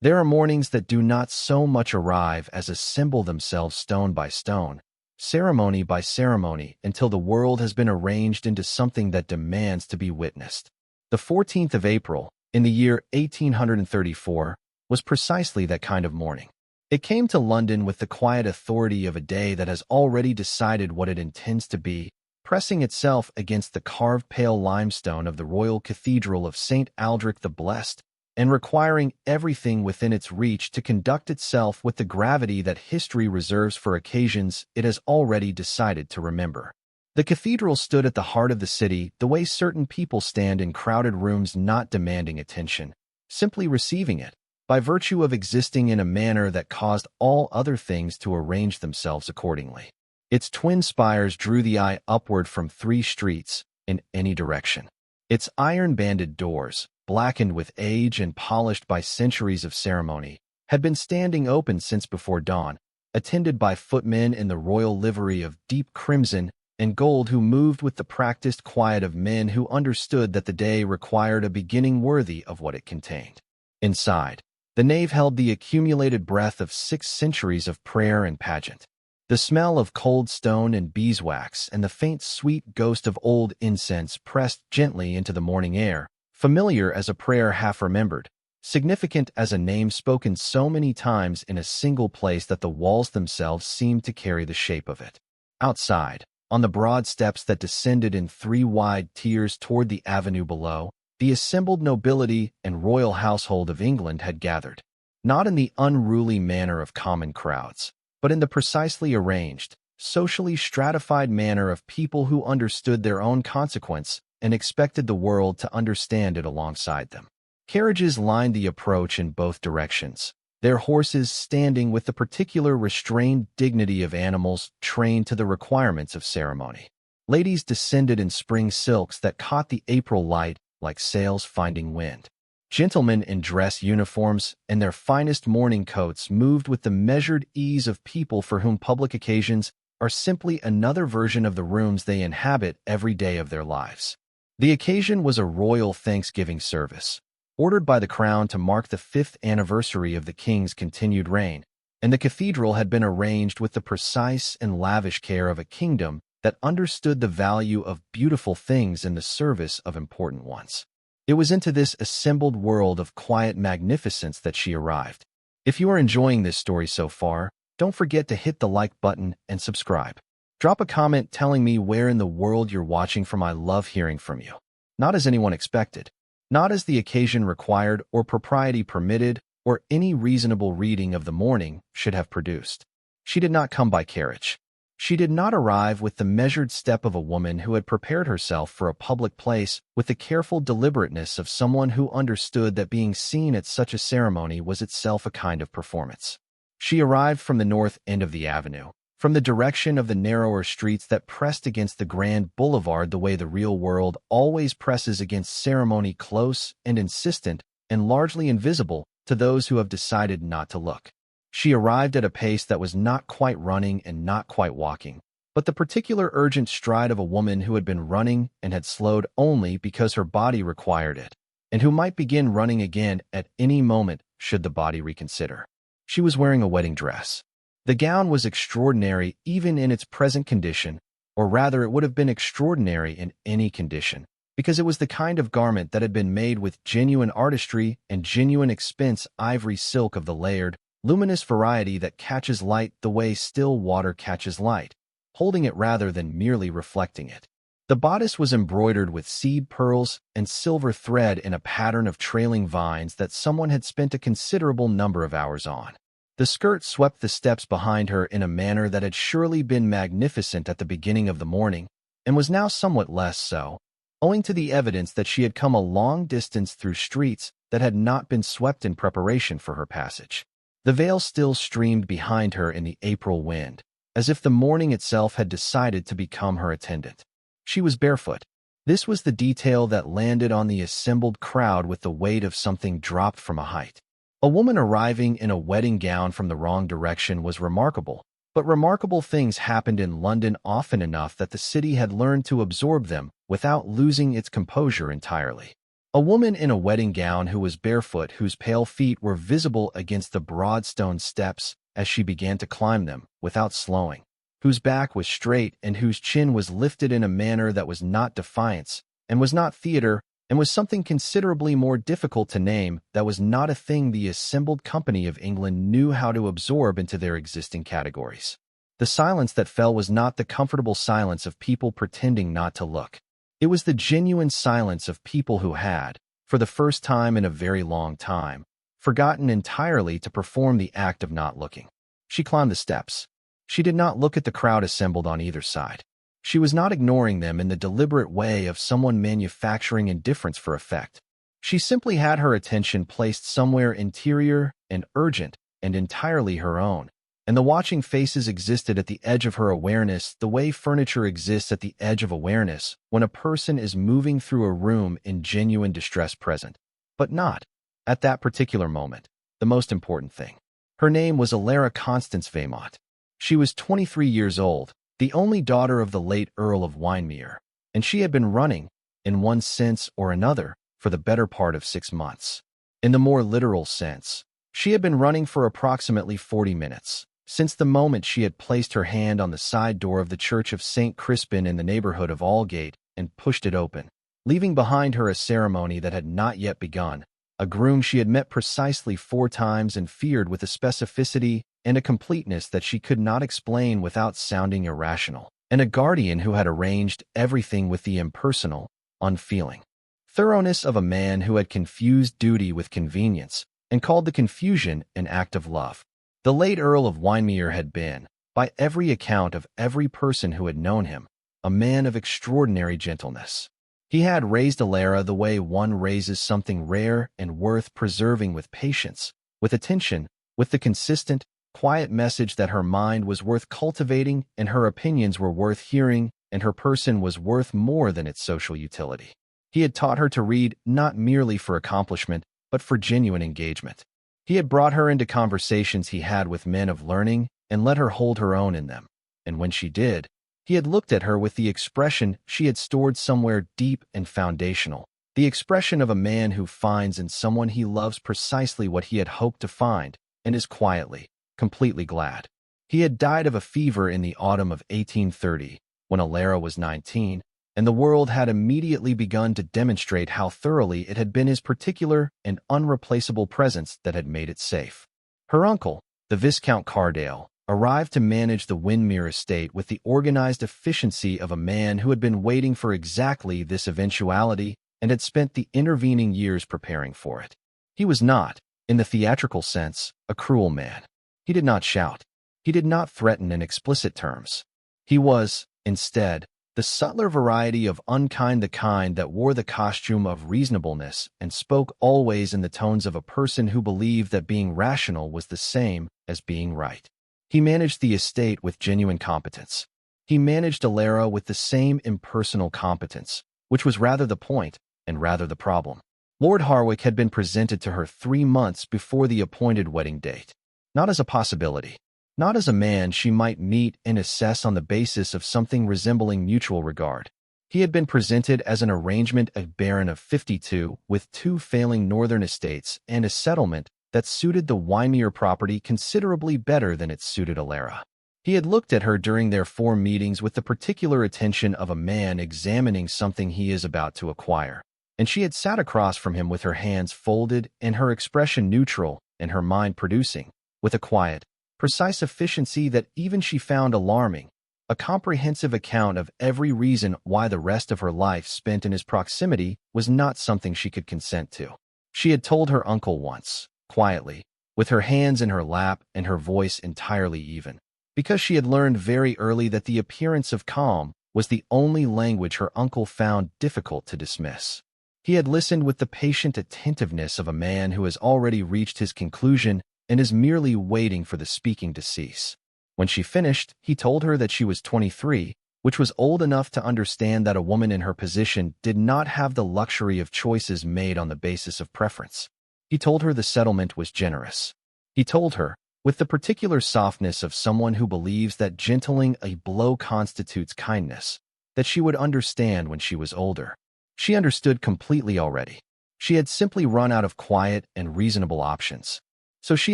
There are mornings that do not so much arrive as assemble themselves stone by stone, ceremony by ceremony, until the world has been arranged into something that demands to be witnessed. The 14th of April, in the year 1834, was precisely that kind of morning. It came to London with the quiet authority of a day that has already decided what it intends to be, pressing itself against the carved pale limestone of the royal Cathedral of St. Aldric the Blessed, and requiring everything within its reach to conduct itself with the gravity that history reserves for occasions it has already decided to remember. The cathedral stood at the heart of the city, the way certain people stand in crowded rooms not demanding attention, simply receiving it, by virtue of existing in a manner that caused all other things to arrange themselves accordingly. Its twin spires drew the eye upward from 3 streets, in any direction. Its iron-banded doors, blackened with age and polished by centuries of ceremony, had been standing open since before dawn, attended by footmen in the royal livery of deep crimson and gold who moved with the practiced quiet of men who understood that the day required a beginning worthy of what it contained. Inside, the nave held the accumulated breath of 6 centuries of prayer and pageant. The smell of cold stone and beeswax and the faint sweet ghost of old incense pressed gently into the morning air, familiar as a prayer half remembered, significant as a name spoken so many times in a single place that the walls themselves seemed to carry the shape of it. Outside, on the broad steps that descended in 3 wide tiers toward the avenue below, the assembled nobility and royal household of England had gathered, not in the unruly manner of common crowds, but in the precisely arranged, socially stratified manner of people who understood their own consequence and expected the world to understand it alongside them. Carriages lined the approach in both directions, their horses standing with the particular restrained dignity of animals trained to the requirements of ceremony. Ladies descended in spring silks that caught the April light like sails finding wind. Gentlemen in dress uniforms and their finest morning coats moved with the measured ease of people for whom public occasions are simply another version of the rooms they inhabit every day of their lives. The occasion was a royal Thanksgiving service, ordered by the Crown to mark the 5th anniversary of the King's continued reign, and the cathedral had been arranged with the precise and lavish care of a kingdom that understood the value of beautiful things in the service of important ones. It was into this assembled world of quiet magnificence that she arrived. If you are enjoying this story so far, don't forget to hit the like button and subscribe. Drop a comment telling me where in the world you're watching from. I love hearing from you. Not as anyone expected, not as the occasion required or propriety permitted or any reasonable reading of the morning should have produced. She did not come by carriage. She did not arrive with the measured step of a woman who had prepared herself for a public place with the careful deliberateness of someone who understood that being seen at such a ceremony was itself a kind of performance. She arrived from the north end of the avenue, from the direction of the narrower streets that pressed against the grand boulevard the way the real world always presses against ceremony, close and insistent and largely invisible to those who have decided not to look. She arrived at a pace that was not quite running and not quite walking, but the particular urgent stride of a woman who had been running and had slowed only because her body required it, and who might begin running again at any moment should the body reconsider. She was wearing a wedding dress. The gown was extraordinary even in its present condition, or rather it would have been extraordinary in any condition, because it was the kind of garment that had been made with genuine artistry and genuine expense, ivory silk of the layered, luminous variety that catches light the way still water catches light, holding it rather than merely reflecting it. The bodice was embroidered with seed pearls and silver thread in a pattern of trailing vines that someone had spent a considerable number of hours on. The skirt swept the steps behind her in a manner that had surely been magnificent at the beginning of the morning, and was now somewhat less so, owing to the evidence that she had come a long distance through streets that had not been swept in preparation for her passage. The veil still streamed behind her in the April wind, as if the morning itself had decided to become her attendant. She was barefoot. This was the detail that landed on the assembled crowd with the weight of something dropped from a height. A woman arriving in a wedding gown from the wrong direction was remarkable, but remarkable things happened in London often enough that the city had learned to absorb them without losing its composure entirely. A woman in a wedding gown who was barefoot, whose pale feet were visible against the broad stone steps as she began to climb them without slowing, whose back was straight and whose chin was lifted in a manner that was not defiance and was not theater and was something considerably more difficult to name, that was not a thing the assembled company of England knew how to absorb into their existing categories. The silence that fell was not the comfortable silence of people pretending not to look. It was the genuine silence of people who had, for the first time in a very long time, forgotten entirely to perform the act of not looking. She climbed the steps. She did not look at the crowd assembled on either side. She was not ignoring them in the deliberate way of someone manufacturing indifference for effect. She simply had her attention placed somewhere interior and urgent and entirely her own, and the watching faces existed at the edge of her awareness the way furniture exists at the edge of awareness when a person is moving through a room in genuine distress present, but not, at that particular moment, the most important thing. Her name was Elara Constance Veymont. She was 23 years old, the only daughter of the late Earl of Windermere, and she had been running, in one sense or another, for the better part of 6 months. In the more literal sense, she had been running for approximately 40 minutes, since the moment she had placed her hand on the side door of the Church of St. Crispin in the neighborhood of Aldgate and pushed it open, leaving behind her a ceremony that had not yet begun, a groom she had met precisely 4 times and feared with a specificity and a completeness that she could not explain without sounding irrational, and a guardian who had arranged everything with the impersonal, unfeeling thoroughness of a man who had confused duty with convenience and called the confusion an act of love. The late Earl of Windermere had been, by every account of every person who had known him, a man of extraordinary gentleness. He had raised Elara the way one raises something rare and worth preserving, with patience, with attention, with the consistent, quiet message that her mind was worth cultivating and her opinions were worth hearing and her person was worth more than its social utility. He had taught her to read not merely for accomplishment, but for genuine engagement. He had brought her into conversations he had with men of learning and let her hold her own in them, and when she did, he had looked at her with the expression she had stored somewhere deep and foundational, the expression of a man who finds in someone he loves precisely what he had hoped to find and is quietly, completely glad. He had died of a fever in the autumn of 1830, when Elara was 19, and the world had immediately begun to demonstrate how thoroughly it had been his particular and unreplaceable presence that had made it safe. Her uncle, the Viscount Cardale, arrived to manage the Windermere estate with the organized efficiency of a man who had been waiting for exactly this eventuality and had spent the intervening years preparing for it. He was not, in the theatrical sense, a cruel man. He did not shout. He did not threaten in explicit terms. He was, instead, the subtler variety of unkind, the kind that wore the costume of reasonableness and spoke always in the tones of a person who believed that being rational was the same as being right. He managed the estate with genuine competence. He managed Elara with the same impersonal competence, which was rather the point and rather the problem. Lord Harwick had been presented to her 3 months before the appointed wedding date, not as a possibility, not as a man she might meet and assess on the basis of something resembling mutual regard. He had been presented as an arrangement, a baron of 52 with 2 failing northern estates and a settlement that suited the Windermere property considerably better than it suited Elara. He had looked at her during their 4 meetings with the particular attention of a man examining something he is about to acquire, and she had sat across from him with her hands folded and her expression neutral and her mind producing, with a quiet, precise efficiency that even she found alarming, a comprehensive account of every reason why the rest of her life spent in his proximity was not something she could consent to. She had told her uncle once, quietly, with her hands in her lap and her voice entirely even, because she had learned very early that the appearance of calm was the only language her uncle found difficult to dismiss. He had listened with the patient attentiveness of a man who has already reached his conclusion and is merely waiting for the speaking to cease. When she finished, he told her that she was 23, which was old enough to understand that a woman in her position did not have the luxury of choices made on the basis of preference. He told her the settlement was generous. He told her, with the particular softness of someone who believes that gentling a blow constitutes kindness, that she would understand when she was older. She understood completely already. She had simply run out of quiet and reasonable options. So she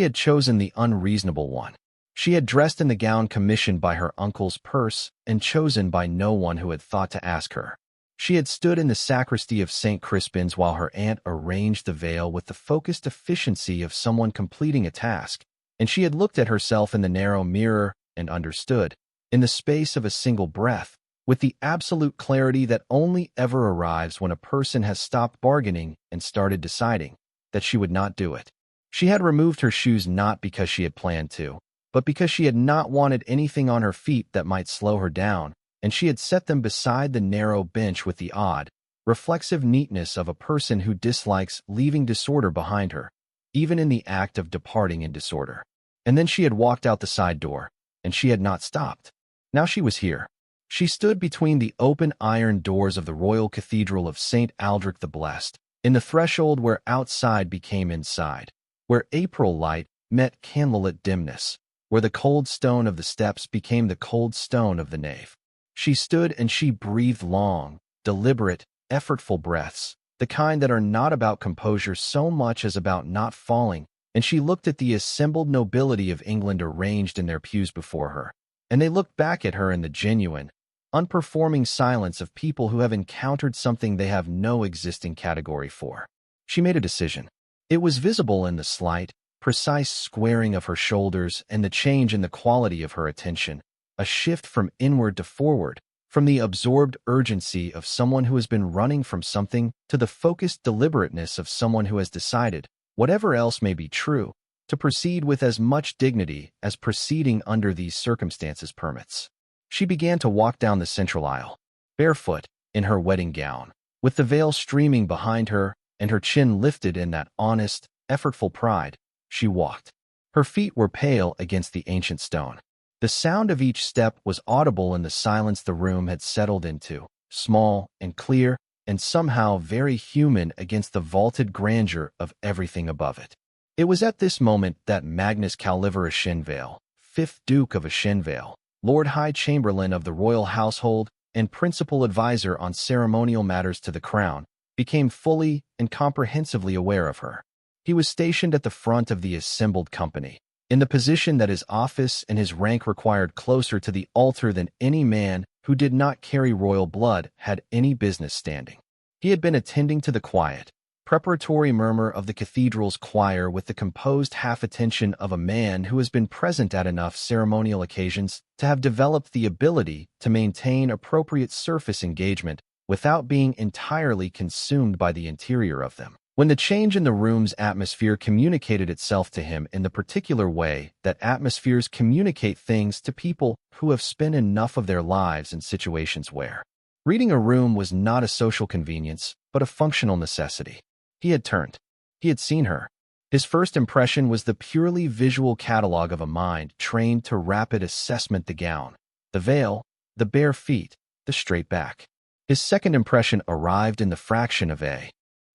had chosen the unreasonable one. She had dressed in the gown commissioned by her uncle's purse and chosen by no one who had thought to ask her. She had stood in the sacristy of St. Crispin's while her aunt arranged the veil with the focused efficiency of someone completing a task, and she had looked at herself in the narrow mirror and understood, in the space of a single breath, with the absolute clarity that only ever arrives when a person has stopped bargaining and started deciding, that she would not do it. She had removed her shoes not because she had planned to, but because she had not wanted anything on her feet that might slow her down, and she had set them beside the narrow bench with the odd, reflexive neatness of a person who dislikes leaving disorder behind her, even in the act of departing in disorder. And then she had walked out the side door, and she had not stopped. Now she was here. She stood between the open iron doors of the royal cathedral of St. Aldric the Blessed, in the threshold where outside became inside, where April light met candlelit dimness, where the cold stone of the steps became the cold stone of the nave. She stood and she breathed long, deliberate, effortful breaths, the kind that are not about composure so much as about not falling, and she looked at the assembled nobility of England arranged in their pews before her, and they looked back at her in the genuine, unperforming silence of people who have encountered something they have no existing category for. She made a decision. It was visible in the slight, precise squaring of her shoulders and the change in the quality of her attention, a shift from inward to forward, from the absorbed urgency of someone who has been running from something to the focused deliberateness of someone who has decided, whatever else may be true, to proceed with as much dignity as proceeding under these circumstances permits. She began to walk down the central aisle, barefoot, in her wedding gown, with the veil streaming behind her and her chin lifted in that honest, effortful pride. She walked. Her feet were pale against the ancient stone. The sound of each step was audible in the silence the room had settled into, small and clear, and somehow very human against the vaulted grandeur of everything above it. It was at this moment that Magnus Calliver Ashenvale, 5th Duke of Ashenvale, Lord High Chamberlain of the royal household and principal advisor on ceremonial matters to the crown, became fully and comprehensively aware of her. He was stationed at the front of the assembled company, in the position that his office and his rank required, closer to the altar than any man who did not carry royal blood had any business standing. He had been attending to the quiet, preparatory murmur of the cathedral's choir with the composed half-attention of a man who has been present at enough ceremonial occasions to have developed the ability to maintain appropriate surface engagement without being entirely consumed by the interior of them. When the change in the room's atmosphere communicated itself to him in the particular way that atmospheres communicate things to people who have spent enough of their lives in situations where reading a room was not a social convenience, but a functional necessity. He had turned. He had seen her. His first impression was the purely visual catalog of a mind trained to rapid assessment: the gown, the veil, the bare feet, the straight back. His second impression arrived in the fraction of a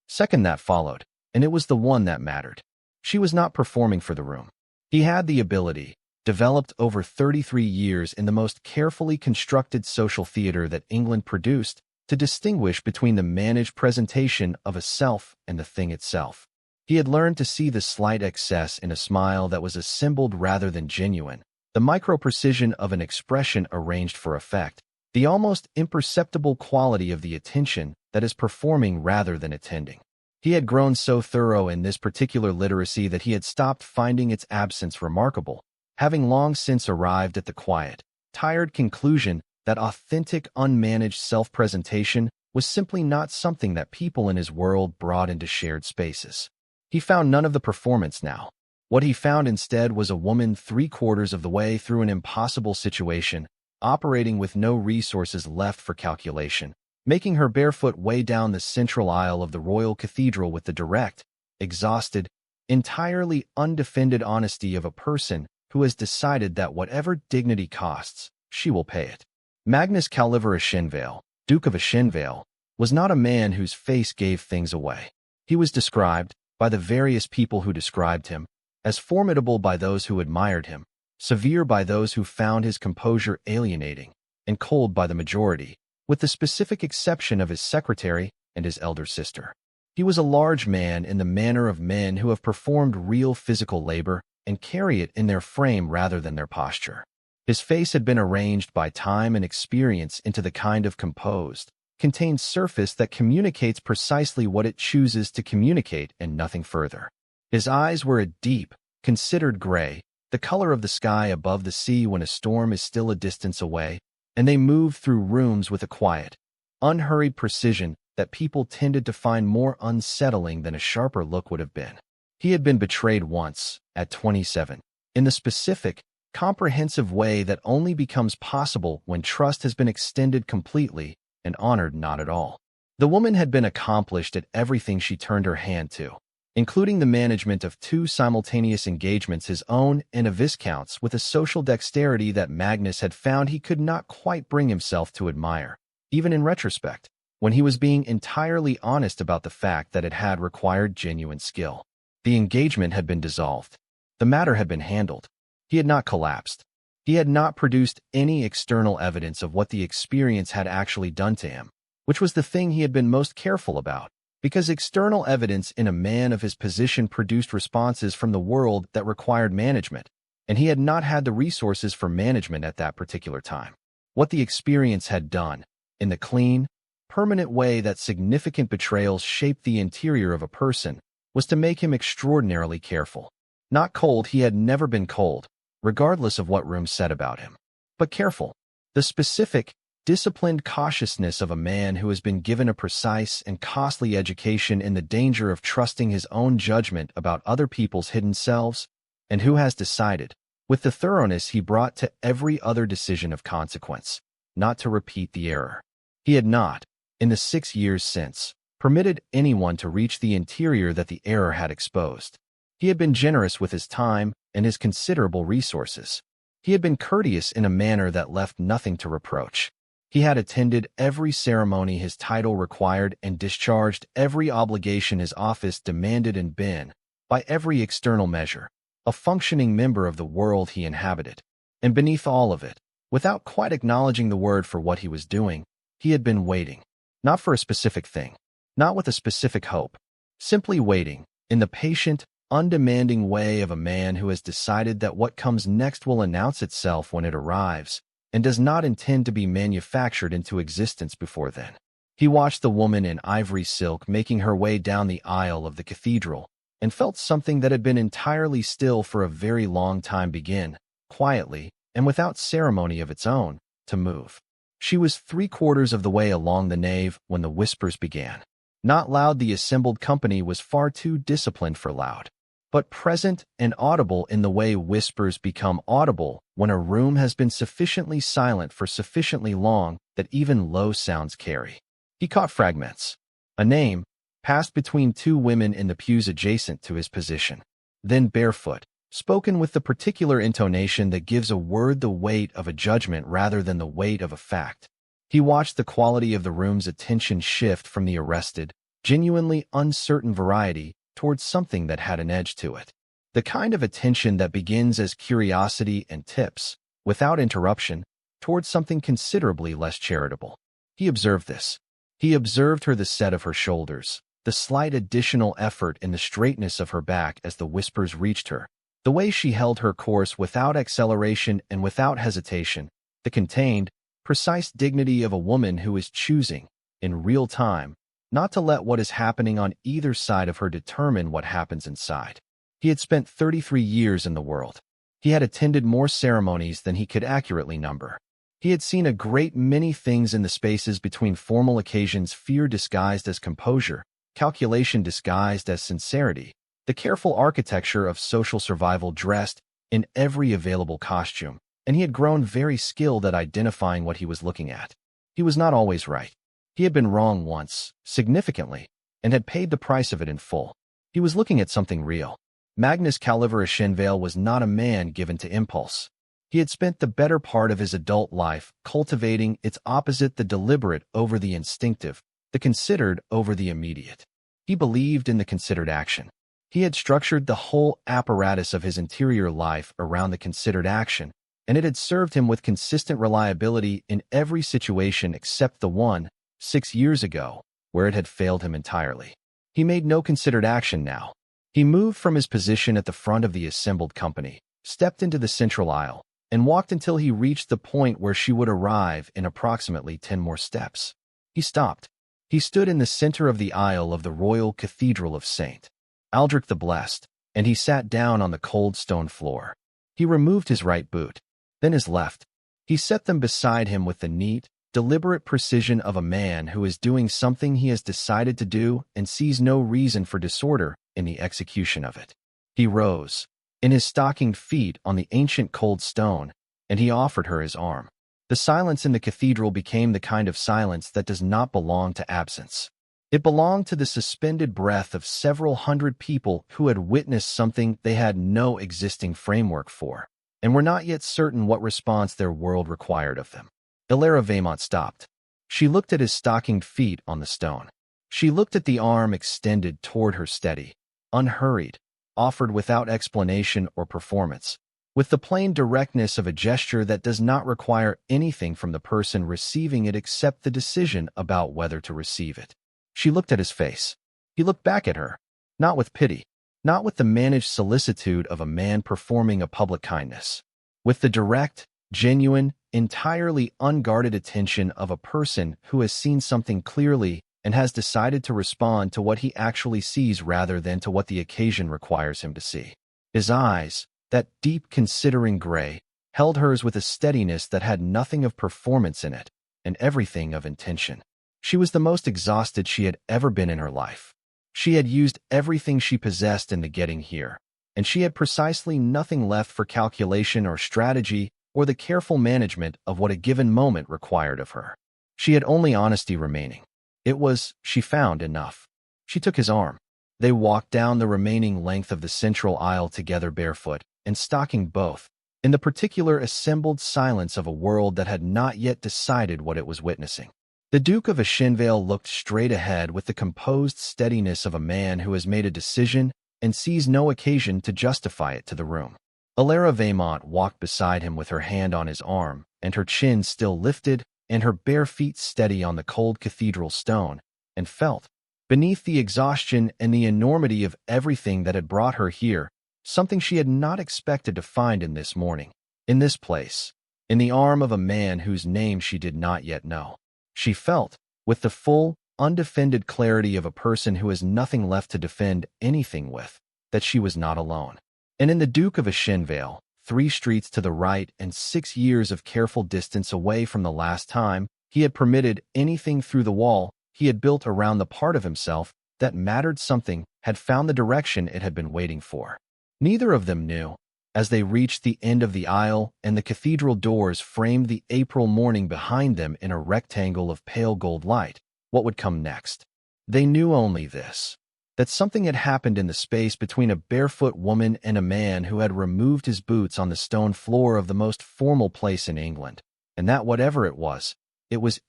second that followed, and it was the one that mattered. She was not performing for the room. He had the ability, developed over 33 years in the most carefully constructed social theater that England produced, to distinguish between the managed presentation of a self and the thing itself. He had learned to see the slight excess in a smile that was assembled rather than genuine, the micro-precision of an expression arranged for effect, the almost imperceptible quality of the attention that is performing rather than attending. He had grown so thorough in this particular literacy that he had stopped finding its absence remarkable, having long since arrived at the quiet, tired conclusion that authentic, unmanaged self-presentation was simply not something that people in his world brought into shared spaces. He found none of the performance now. What he found instead was a woman 3/4 of the way through an impossible situation, operating with no resources left for calculation, making her barefoot way down the central aisle of the royal cathedral with the direct, exhausted, entirely undefended honesty of a person who has decided that whatever dignity costs, she will pay it. Magnus Calliver Ashenvale, Duke of Ashenvale, was not a man whose face gave things away. He was described, by the various people who described him, as formidable by those who admired him, severe by those who found his composure alienating, and cold by the majority, with the specific exception of his secretary and his elder sister. He was a large man in the manner of men who have performed real physical labor and carry it in their frame rather than their posture. His face had been arranged by time and experience into the kind of composed, contained surface that communicates precisely what it chooses to communicate and nothing further. His eyes were a deep, considered gray, the color of the sky above the sea when a storm is still a distance away, and they moved through rooms with a quiet, unhurried precision that people tended to find more unsettling than a sharper look would have been. He had been betrayed once, at 27, in the specific, comprehensive way that only becomes possible when trust has been extended completely and honored not at all. The woman had been accomplished at everything she turned her hand to, including the management of 2 simultaneous engagements, his own and a Viscount's, with a social dexterity that Magnus had found he could not quite bring himself to admire, even in retrospect, when he was being entirely honest about the fact that it had required genuine skill. The engagement had been dissolved. The matter had been handled. He had not collapsed. He had not produced any external evidence of what the experience had actually done to him, which was the thing he had been most careful about, because external evidence in a man of his position produced responses from the world that required management, and he had not had the resources for management at that particular time. What the experience had done, in the clean, permanent way that significant betrayals shape the interior of a person, was to make him extraordinarily careful. Not cold, he had never been cold, regardless of what rumors said about him, but careful. The specific, disciplined cautiousness of a man who has been given a precise and costly education in the danger of trusting his own judgment about other people's hidden selves, and who has decided, with the thoroughness he brought to every other decision of consequence, not to repeat the error. He had not, in the 6 years since, permitted anyone to reach the interior that the error had exposed. He had been generous with his time and his considerable resources. He had been courteous in a manner that left nothing to reproach. He had attended every ceremony his title required and discharged every obligation his office demanded and been, by every external measure, a functioning member of the world he inhabited. And beneath all of it, without quite acknowledging the word for what he was doing, he had been waiting, not for a specific thing, not with a specific hope, simply waiting, in the patient, undemanding way of a man who has decided that what comes next will announce itself when it arrives, and does not intend to be manufactured into existence before then. He watched the woman in ivory silk making her way down the aisle of the cathedral, and felt something that had been entirely still for a very long time begin, quietly, and without ceremony of its own, to move. She was 3/4 of the way along the nave when the whispers began. Not loud, the assembled company was far too disciplined for loud, but present and audible in the way whispers become audible when a room has been sufficiently silent for sufficiently long that even low sounds carry. He caught fragments. A name passed between 2 women in the pews adjacent to his position. Then Barefoot, spoken with the particular intonation that gives a word the weight of a judgment rather than the weight of a fact. He watched the quality of the room's attention shift from the arrested, genuinely uncertain variety towards something that had an edge to it. The kind of attention that begins as curiosity and tips, without interruption, towards something considerably less charitable. He observed this. He observed her, the set of her shoulders, the slight additional effort in the straightness of her back as the whispers reached her, the way she held her course without acceleration and without hesitation, the contained, precise dignity of a woman who is choosing, in real time, not to let what is happening on either side of her determine what happens inside. He had spent 33 years in the world. He had attended more ceremonies than he could accurately number. He had seen a great many things in the spaces between formal occasions: fear disguised as composure, calculation disguised as sincerity, the careful architecture of social survival dressed in every available costume, and he had grown very skilled at identifying what he was looking at. He was not always right. He had been wrong once, significantly, and had paid the price of it in full. He was looking at something real. Magnus Calliver Ashenvale was not a man given to impulse. He had spent the better part of his adult life cultivating its opposite, the deliberate over the instinctive, the considered over the immediate. He believed in the considered action. He had structured the whole apparatus of his interior life around the considered action, and it had served him with consistent reliability in every situation except the one, 6 years ago, where it had failed him entirely. He made no considered action now. He moved from his position at the front of the assembled company, stepped into the central aisle, and walked until he reached the point where she would arrive in approximately 10 more steps. He stopped. He stood in the center of the aisle of the royal Cathedral of St. Aldric the Blessed, and he sat down on the cold stone floor. He removed his right boot, then his left. He set them beside him with the neat, deliberate precision of a man who is doing something he has decided to do and sees no reason for disorder in the execution of it. He rose, in his stockinged feet on the ancient cold stone, and he offered her his arm. The silence in the cathedral became the kind of silence that does not belong to absence. It belonged to the suspended breath of several hundred people who had witnessed something they had no existing framework for, and were not yet certain what response their world required of them. Elara Veymont stopped. She looked at his stockinged feet on the stone. She looked at the arm extended toward her steady, unhurried, offered without explanation or performance, with the plain directness of a gesture that does not require anything from the person receiving it except the decision about whether to receive it. She looked at his face. He looked back at her, not with pity, not with the managed solicitude of a man performing a public kindness, with the direct, genuine, entirely unguarded attention of a person who has seen something clearly and has decided to respond to what he actually sees rather than to what the occasion requires him to see. His eyes, that deep considering gray, held hers with a steadiness that had nothing of performance in it and everything of intention. She was the most exhausted she had ever been in her life. She had used everything she possessed in the getting here, and she had precisely nothing left for calculation or strategy or the careful management of what a given moment required of her. She had only honesty remaining. It was, she found, enough. She took his arm. They walked down the remaining length of the central aisle together, barefoot and stockinged both, in the particular assembled silence of a world that had not yet decided what it was witnessing. The Duke of Ashenvale looked straight ahead with the composed steadiness of a man who has made a decision and sees no occasion to justify it to the room. Elara Veymont walked beside him with her hand on his arm and her chin still lifted and her bare feet steady on the cold cathedral stone, and felt, beneath the exhaustion and the enormity of everything that had brought her here, something she had not expected to find in this morning, in this place, in the arm of a man whose name she did not yet know. She felt, with the full, undefended clarity of a person who has nothing left to defend anything with, that she was not alone. And in the Duke of Ashenvale, 3 streets to the right and 6 years of careful distance away from the last time he had permitted anything through the wall he had built around the part of himself that mattered something had found the direction it had been waiting for. Neither of them knew, as they reached the end of the aisle and the cathedral doors framed the April morning behind them in a rectangle of pale gold light, what would come next. They knew only this, that something had happened in the space between a barefoot woman and a man who had removed his boots on the stone floor of the most formal place in England, and that whatever it was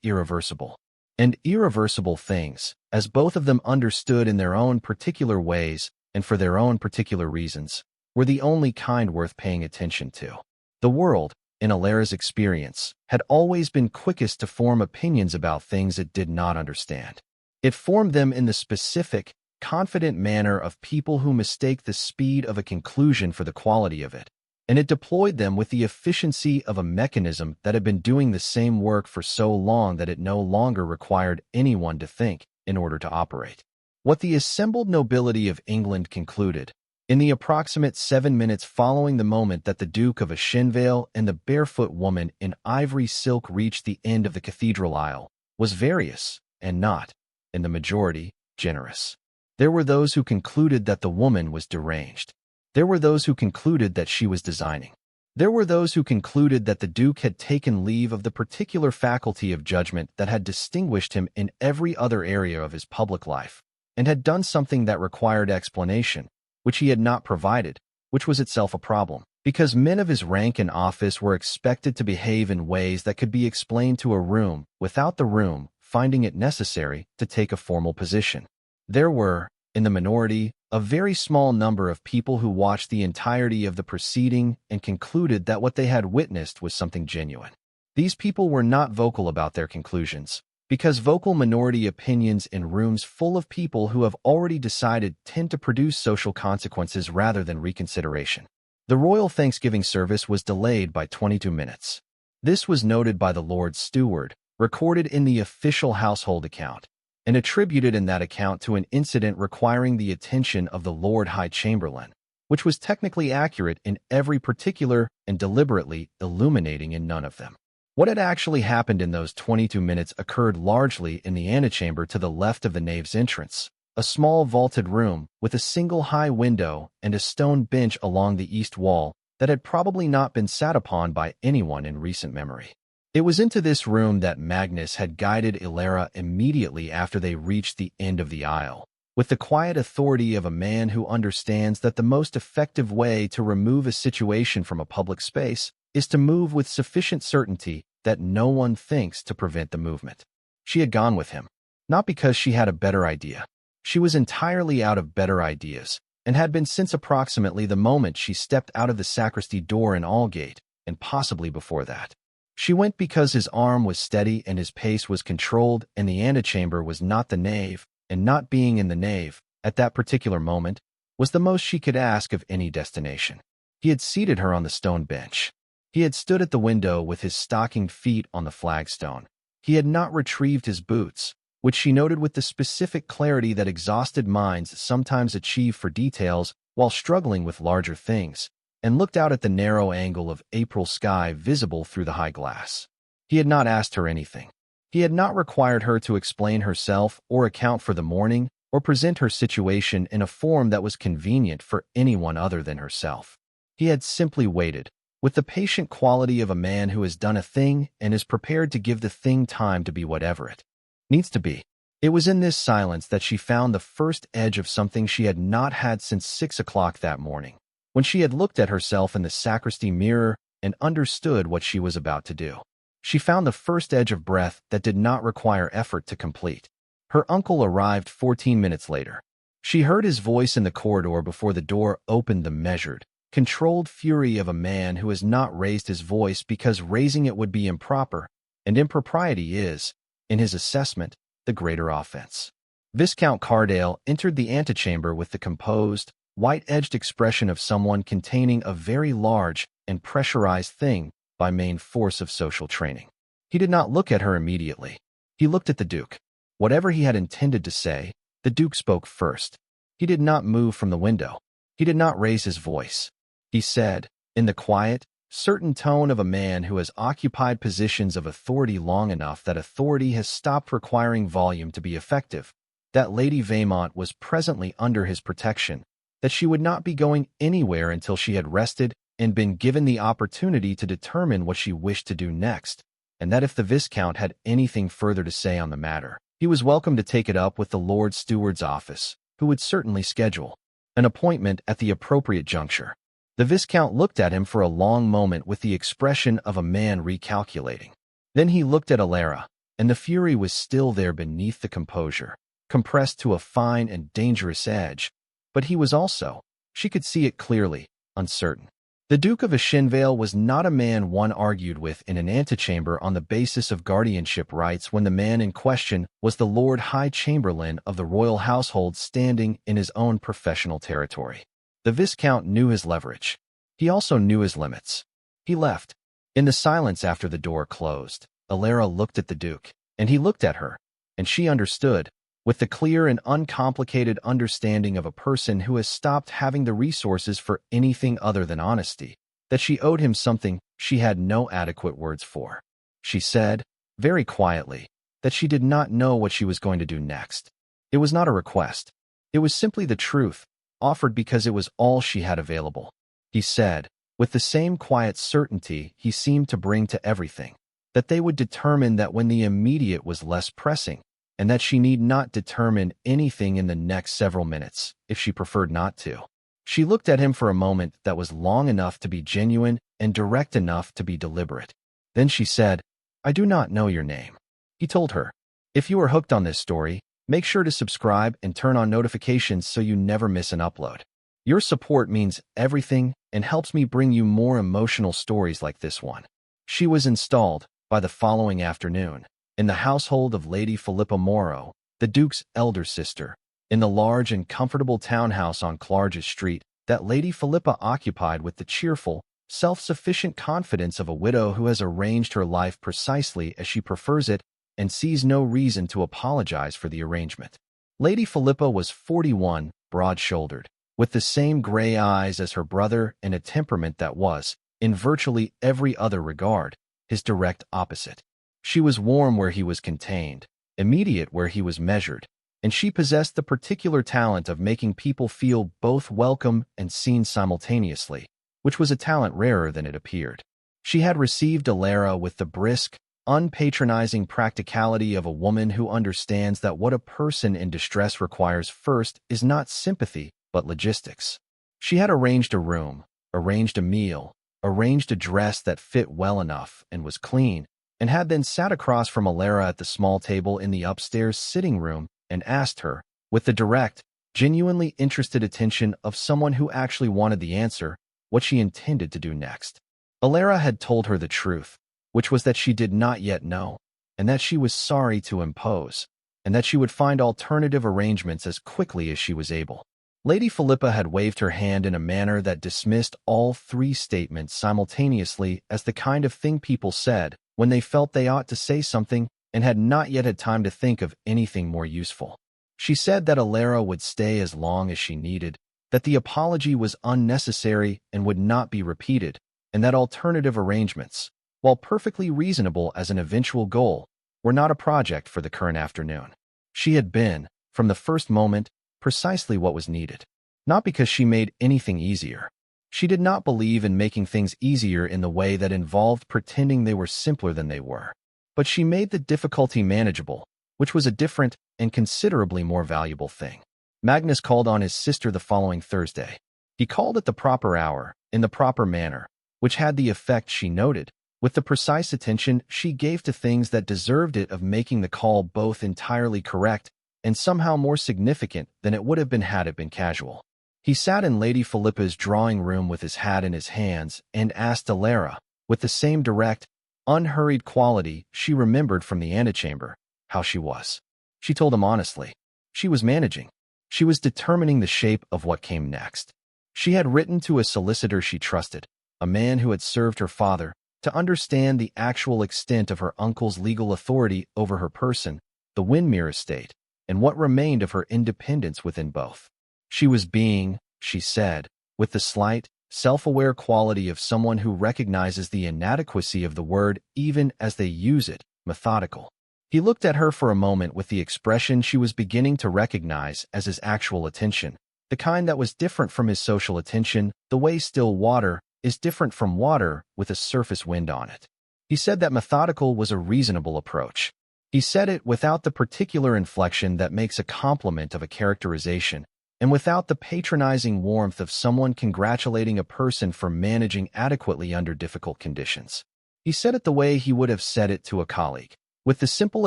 irreversible. And irreversible things, as both of them understood in their own particular ways and for their own particular reasons, were the only kind worth paying attention to. The world, in Elara's experience, had always been quickest to form opinions about things it did not understand. It formed them in the specific, confident manner of people who mistake the speed of a conclusion for the quality of it, and it deployed them with the efficiency of a mechanism that had been doing the same work for so long that it no longer required anyone to think in order to operate. What the assembled nobility of England concluded, in the approximate 7 minutes following the moment that the Duke of Ashenvale and the barefoot woman in ivory silk reached the end of the cathedral aisle, was various, and not, in the majority, generous. There were those who concluded that the woman was deranged. There were those who concluded that she was designing. There were those who concluded that the Duke had taken leave of the particular faculty of judgment that had distinguished him in every other area of his public life, and had done something that required explanation, which he had not provided, which was itself a problem, because men of his rank and office were expected to behave in ways that could be explained to a room without the room finding it necessary to take a formal position. There were, in the minority, a very small number of people who watched the entirety of the proceeding and concluded that what they had witnessed was something genuine. These people were not vocal about their conclusions. Because vocal minority opinions in rooms full of people who have already decided tend to produce social consequences rather than reconsideration. The royal Thanksgiving service was delayed by 22 minutes. This was noted by the Lord Steward, recorded in the official household account, and attributed in that account to an incident requiring the attention of the Lord High Chamberlain, which was technically accurate in every particular and deliberately illuminating in none of them. What had actually happened in those 22 minutes occurred largely in the antechamber to the left of the nave's entrance, a small vaulted room with a single high window and a stone bench along the east wall that had probably not been sat upon by anyone in recent memory. It was into this room that Magnus had guided Elara immediately after they reached the end of the aisle, with the quiet authority of a man who understands that the most effective way to remove a situation from a public space is to move with sufficient certainty that no one thinks to prevent the movement. She had gone with him, not because she had a better idea. She was entirely out of better ideas, and had been since approximately the moment she stepped out of the sacristy door in Aldgate, and possibly before that. She went because his arm was steady and his pace was controlled, and the antechamber was not the nave, and not being in the nave, at that particular moment, was the most she could ask of any destination. He had seated her on the stone bench. He had stood at the window with his stockinged feet on the flagstone. He had not retrieved his boots, which she noted with the specific clarity that exhausted minds sometimes achieve for details while struggling with larger things, and looked out at the narrow angle of April sky visible through the high glass. He had not asked her anything. He had not required her to explain herself or account for the morning or present her situation in a form that was convenient for anyone other than herself. He had simply waited, with the patient quality of a man who has done a thing and is prepared to give the thing time to be whatever it needs to be. It was in this silence that she found the first edge of something she had not had since 6 o'clock that morning, when she had looked at herself in the sacristy mirror and understood what she was about to do. She found the first edge of breath that did not require effort to complete. Her uncle arrived 14 minutes later. She heard his voice in the corridor before the door opened. The measured, controlled fury of a man who has not raised his voice because raising it would be improper, and impropriety is, in his assessment, the greater offense. Viscount Cardale entered the antechamber with the composed, white-edged expression of someone containing a very large and pressurized thing by main force of social training. He did not look at her immediately. He looked at the Duke. Whatever he had intended to say, the Duke spoke first. He did not move from the window. He did not raise his voice. He said, in the quiet, certain tone of a man who has occupied positions of authority long enough that authority has stopped requiring volume to be effective, that Lady Veymont was presently under his protection, that she would not be going anywhere until she had rested and been given the opportunity to determine what she wished to do next, and that if the Viscount had anything further to say on the matter, he was welcome to take it up with the Lord Steward's office, who would certainly schedule an appointment at the appropriate juncture. The Viscount looked at him for a long moment with the expression of a man recalculating. Then he looked at Elara, and the fury was still there beneath the composure, compressed to a fine and dangerous edge, but he was also, she could see it clearly, uncertain. The Duke of Ashenvale was not a man one argued with in an antechamber on the basis of guardianship rights when the man in question was the Lord High Chamberlain of the royal household standing in his own professional territory. The Viscount knew his leverage. He also knew his limits. He left. In the silence after the door closed, Elara looked at the Duke, and he looked at her, and she understood, with the clear and uncomplicated understanding of a person who has stopped having the resources for anything other than honesty, that she owed him something she had no adequate words for. She said, very quietly, that she did not know what she was going to do next. It was not a request. It was simply the truth, offered because it was all she had available. He said, with the same quiet certainty he seemed to bring to everything, that they would determine that when the immediate was less pressing, and that she need not determine anything in the next several minutes, if she preferred not to. She looked at him for a moment that was long enough to be genuine and direct enough to be deliberate. Then she said, I do not know your name. He told her, if you are hooked on this story, make sure to subscribe and turn on notifications so you never miss an upload. Your support means everything and helps me bring you more emotional stories like this one. She was installed by the following afternoon, in the household of Lady Philippa Morrow, the Duke's elder sister, in the large and comfortable townhouse on Clarges Street that Lady Philippa occupied with the cheerful, self-sufficient confidence of a widow who has arranged her life precisely as she prefers it and sees no reason to apologize for the arrangement. Lady Philippa was 41, broad-shouldered, with the same gray eyes as her brother and a temperament that was, in virtually every other regard, his direct opposite. She was warm where he was contained, immediate where he was measured, and she possessed the particular talent of making people feel both welcome and seen simultaneously, which was a talent rarer than it appeared. She had received Elara with the brisk, unpatronizing practicality of a woman who understands that what a person in distress requires first is not sympathy, but logistics. She had arranged a room, arranged a meal, arranged a dress that fit well enough and was clean, and had then sat across from Elara at the small table in the upstairs sitting room and asked her, with the direct, genuinely interested attention of someone who actually wanted the answer, what she intended to do next. Elara had told her the truth, which was that she did not yet know, and that she was sorry to impose, and that she would find alternative arrangements as quickly as she was able. Lady Philippa had waved her hand in a manner that dismissed all three statements simultaneously as the kind of thing people said when they felt they ought to say something and had not yet had time to think of anything more useful. She said that Elara would stay as long as she needed, that the apology was unnecessary and would not be repeated, and that alternative arrangements, while perfectly reasonable as an eventual goal, were not a project for the current afternoon. She had been, from the first moment, precisely what was needed. Not because she made anything easier. She did not believe in making things easier in the way that involved pretending they were simpler than they were. But she made the difficulty manageable, which was a different and considerably more valuable thing. Magnus called on his sister the following Thursday. He called at the proper hour, in the proper manner, which had the effect she noted, with the precise attention she gave to things that deserved it of making the call both entirely correct and somehow more significant than it would have been had it been casual. He sat in Lady Philippa's drawing-room with his hat in his hands and asked Elara, with the same direct, unhurried quality she remembered from the antechamber, how she was. She told him honestly. She was managing. She was determining the shape of what came next. She had written to a solicitor she trusted, a man who had served her father, to understand the actual extent of her uncle's legal authority over her person, the Windermere estate, and what remained of her independence within both. She was being, she said, with the slight, self-aware quality of someone who recognizes the inadequacy of the word even as they use it, methodical. He looked at her for a moment with the expression she was beginning to recognize as his actual attention, the kind that was different from his social attention, the way still water is different from water with a surface wind on it. He said that methodical was a reasonable approach. He said it without the particular inflection that makes a compliment of a characterization, and without the patronizing warmth of someone congratulating a person for managing adequately under difficult conditions. He said it the way he would have said it to a colleague, with the simple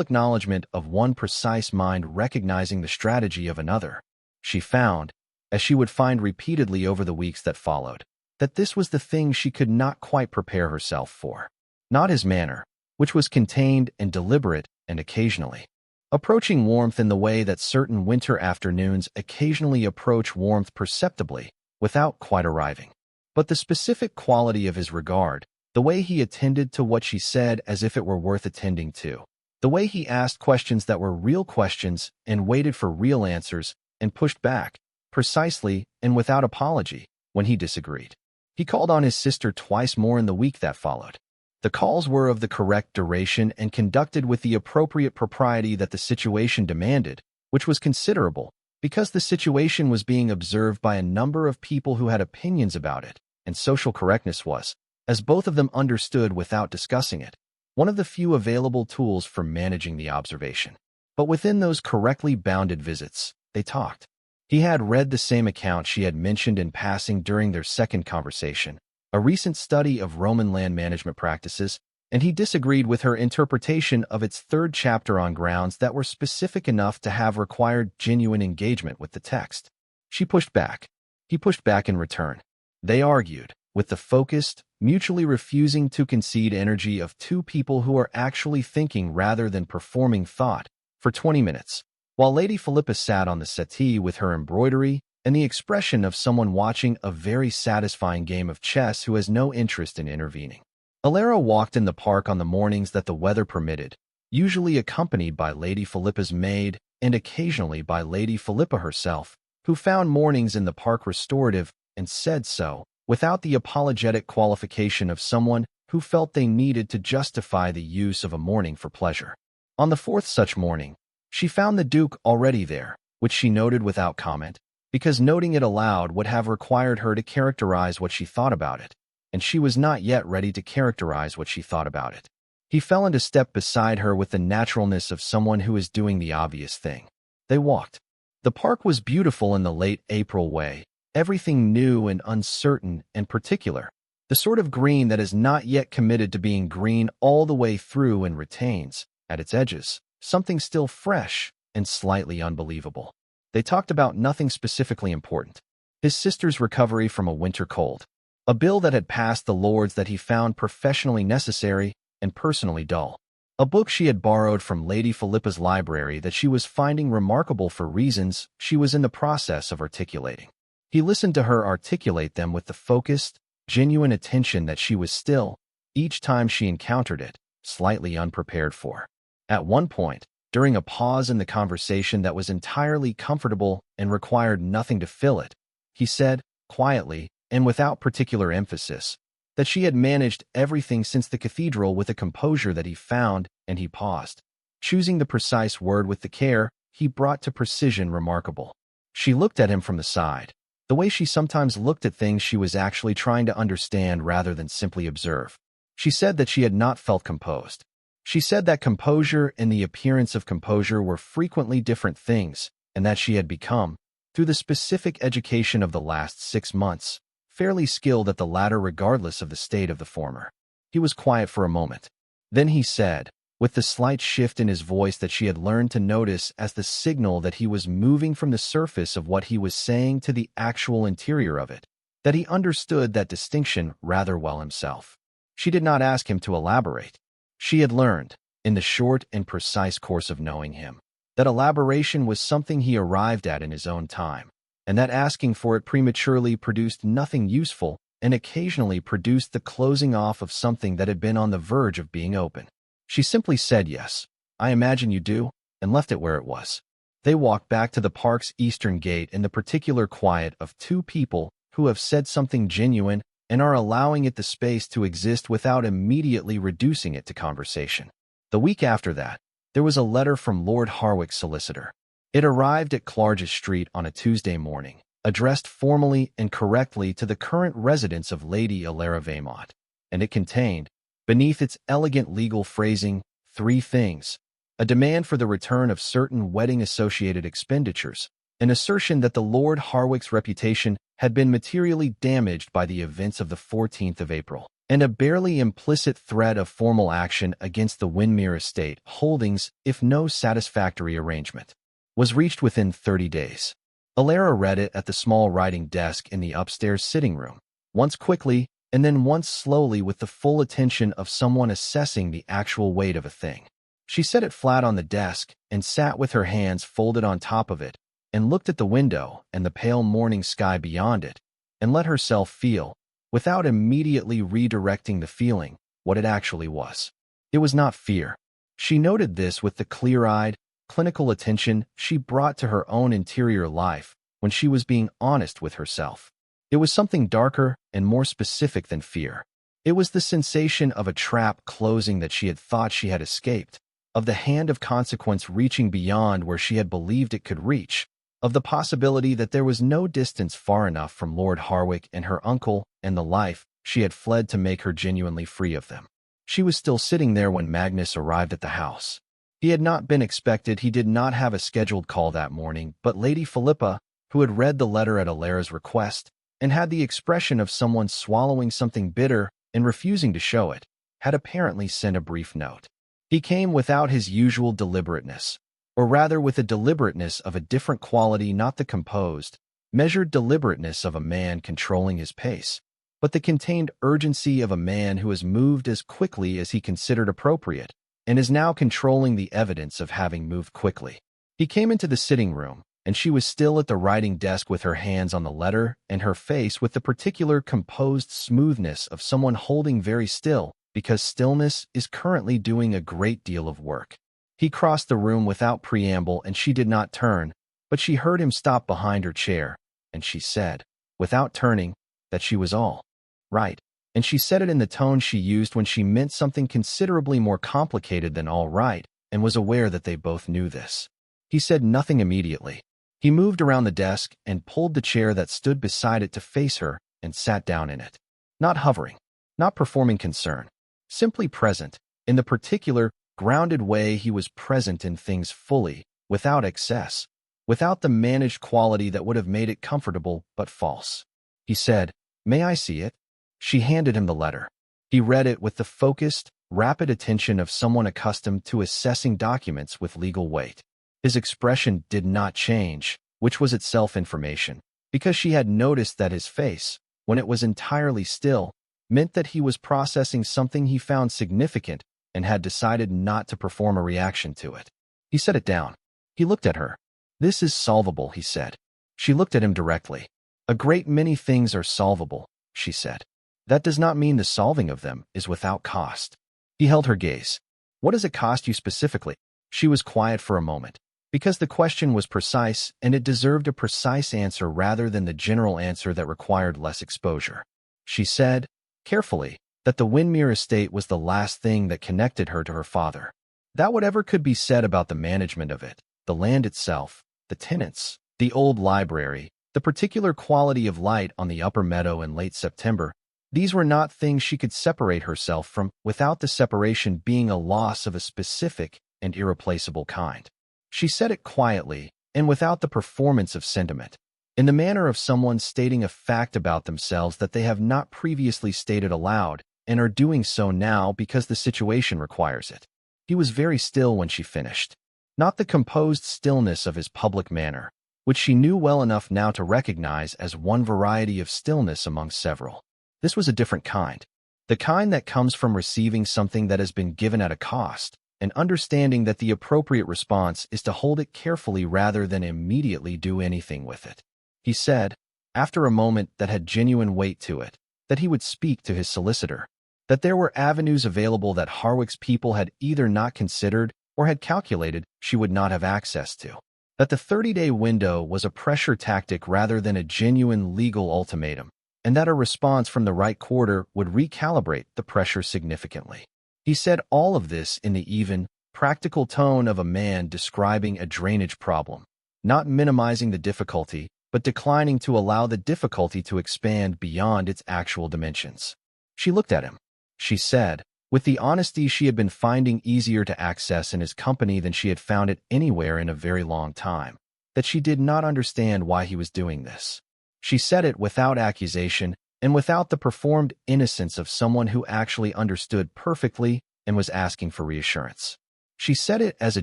acknowledgement of one precise mind recognizing the strategy of another. She found, as she would find repeatedly over the weeks that followed, that this was the thing she could not quite prepare herself for. Not his manner, which was contained and deliberate and occasionally approaching warmth in the way that certain winter afternoons occasionally approach warmth perceptibly, without quite arriving. But the specific quality of his regard, the way he attended to what she said as if it were worth attending to, the way he asked questions that were real questions and waited for real answers and pushed back, precisely and without apology, when he disagreed. He called on his sister twice more in the week that followed. The calls were of the correct duration and conducted with the appropriate propriety that the situation demanded, which was considerable, because the situation was being observed by a number of people who had opinions about it, and social correctness was, as both of them understood without discussing it, one of the few available tools for managing the observation. But within those correctly bounded visits, they talked. He had read the same account she had mentioned in passing during their second conversation, a recent study of Roman land management practices, and he disagreed with her interpretation of its third chapter on grounds that were specific enough to have required genuine engagement with the text. She pushed back. He pushed back in return. They argued, with the focused, mutually refusing to concede energy of two people who are actually thinking rather than performing thought, for 20 minutes, while Lady Philippa sat on the settee with her embroidery and the expression of someone watching a very satisfying game of chess who has no interest in intervening. Elara walked in the park on the mornings that the weather permitted, usually accompanied by Lady Philippa's maid and occasionally by Lady Philippa herself, who found mornings in the park restorative and said so, without the apologetic qualification of someone who felt they needed to justify the use of a morning for pleasure. On the fourth such morning, she found the Duke already there, which she noted without comment, because noting it aloud would have required her to characterize what she thought about it, and she was not yet ready to characterize what she thought about it. He fell into step beside her with the naturalness of someone who is doing the obvious thing. They walked. The park was beautiful in the late April way, everything new and uncertain and particular, the sort of green that is not yet committed to being green all the way through and retains, at its edges, something still fresh and slightly unbelievable. They talked about nothing specifically important. His sister's recovery from a winter cold, a bill that had passed the Lords that he found professionally necessary and personally dull, a book she had borrowed from Lady Philippa's library that she was finding remarkable for reasons she was in the process of articulating. He listened to her articulate them with the focused, genuine attention that she was still, each time she encountered it, slightly unprepared for. At one point, during a pause in the conversation that was entirely comfortable and required nothing to fill it, he said, quietly and without particular emphasis, that she had managed everything since the Cathedral with a composure that he found, and he paused, choosing the precise word with the care he brought to precision remarkable. She looked at him from the side, the way she sometimes looked at things she was actually trying to understand rather than simply observe. She said that she had not felt composed. She said that composure and the appearance of composure were frequently different things, and that she had become, through the specific education of the last 6 months, fairly skilled at the latter regardless of the state of the former. He was quiet for a moment. Then he said, with the slight shift in his voice that she had learned to notice as the signal that he was moving from the surface of what he was saying to the actual interior of it, that he understood that distinction rather well himself. She did not ask him to elaborate. She had learned, in the short and precise course of knowing him, that elaboration was something he arrived at in his own time, and that asking for it prematurely produced nothing useful and occasionally produced the closing off of something that had been on the verge of being open. She simply said yes, I imagine you do, and left it where it was. They walked back to the park's eastern gate in the particular quiet of two people who have said something genuine and are allowing it the space to exist without immediately reducing it to conversation. The week after that, there was a letter from Lord Harwick's solicitor. It arrived at Clarges Street on a Tuesday morning, addressed formally and correctly to the current residence of Lady Elara Veymont, and it contained, beneath its elegant legal phrasing, 3 things: a demand for the return of certain wedding-associated expenditures, an assertion that the Lord Harwick's reputation had been materially damaged by the events of the 14th of April, and a barely implicit threat of formal action against the Windermere estate holdings if no satisfactory arrangement was reached within 30 days. Elara read it at the small writing desk in the upstairs sitting room, once quickly and then once slowly with the full attention of someone assessing the actual weight of a thing. She set it flat on the desk and sat with her hands folded on top of it and looked at the window and the pale morning sky beyond it and let herself feel, without immediately redirecting the feeling, what it actually was. It was not fear. She noted this with the clear-eyed, clinical attention she brought to her own interior life when she was being honest with herself. It was something darker and more specific than fear. It was the sensation of a trap closing that she had thought she had escaped, of the hand of consequence reaching beyond where she had believed it could reach, of the possibility that there was no distance far enough from Lord Harwick and her uncle and the life she had fled to make her genuinely free of them. She was still sitting there when Magnus arrived at the house. He had not been expected. He did not have a scheduled call that morning, but Lady Philippa, who had read the letter at Elara's request, and had the expression of someone swallowing something bitter and refusing to show it, had apparently sent a brief note. He came without his usual deliberateness, or rather with a deliberateness of a different quality, not the composed, measured deliberateness of a man controlling his pace. but the contained urgency of a man who has moved as quickly as he considered appropriate and is now controlling the evidence of having moved quickly. He came into the sitting room, and she was still at the writing desk with her hands on the letter and her face with the particular composed smoothness of someone holding very still, because stillness is currently doing a great deal of work. He crossed the room without preamble, and she did not turn, but she heard him stop behind her chair, and she said, without turning, that she was all right. And she said it in the tone she used when she meant something considerably more complicated than all right, and was aware that they both knew this. He said nothing immediately. He moved around the desk and pulled the chair that stood beside it to face her and sat down in it. Not hovering, not performing concern, simply present, in the particular, grounded way he was present in things fully, without excess, without the managed quality that would have made it comfortable but false. He said, "May I see it?" She handed him the letter. He read it with the focused, rapid attention of someone accustomed to assessing documents with legal weight. His expression did not change, which was itself information, because she had noticed that his face, when it was entirely still, meant that he was processing something he found significant and had decided not to perform a reaction to it. He set it down. He looked at her. "This is solvable," he said. She looked at him directly. "A great many things are solvable," she said. "That does not mean the solving of them is without cost." He held her gaze. "What does it cost you specifically?" She was quiet for a moment, because the question was precise and it deserved a precise answer rather than the general answer that required less exposure. She said, carefully, that the Windmere estate was the last thing that connected her to her father. That whatever could be said about the management of it, the land itself, the tenants, the old library, the particular quality of light on the upper meadow in late September, these were not things she could separate herself from without the separation being a loss of a specific and irreplaceable kind. She said it quietly and without the performance of sentiment, in the manner of someone stating a fact about themselves that they have not previously stated aloud and are doing so now because the situation requires it. He was very still when she finished. Not the composed stillness of his public manner, which she knew well enough now to recognize as one variety of stillness among several. This was a different kind. The kind that comes from receiving something that has been given at a cost, and understanding that the appropriate response is to hold it carefully rather than immediately do anything with it. He said, after a moment that had genuine weight to it, that he would speak to his solicitor, that there were avenues available that Harwick's people had either not considered or had calculated she would not have access to, that the 30-day window was a pressure tactic rather than a genuine legal ultimatum, and that a response from the right quarter would recalibrate the pressure significantly. He said all of this in the even, practical tone of a man describing a drainage problem, not minimizing the difficulty, but declining to allow the difficulty to expand beyond its actual dimensions. She looked at him. She said, with the honesty she had been finding easier to access in his company than she had found it anywhere in a very long time, that she did not understand why he was doing this. She said it without accusation and without the performed innocence of someone who actually understood perfectly and was asking for reassurance. She said it as a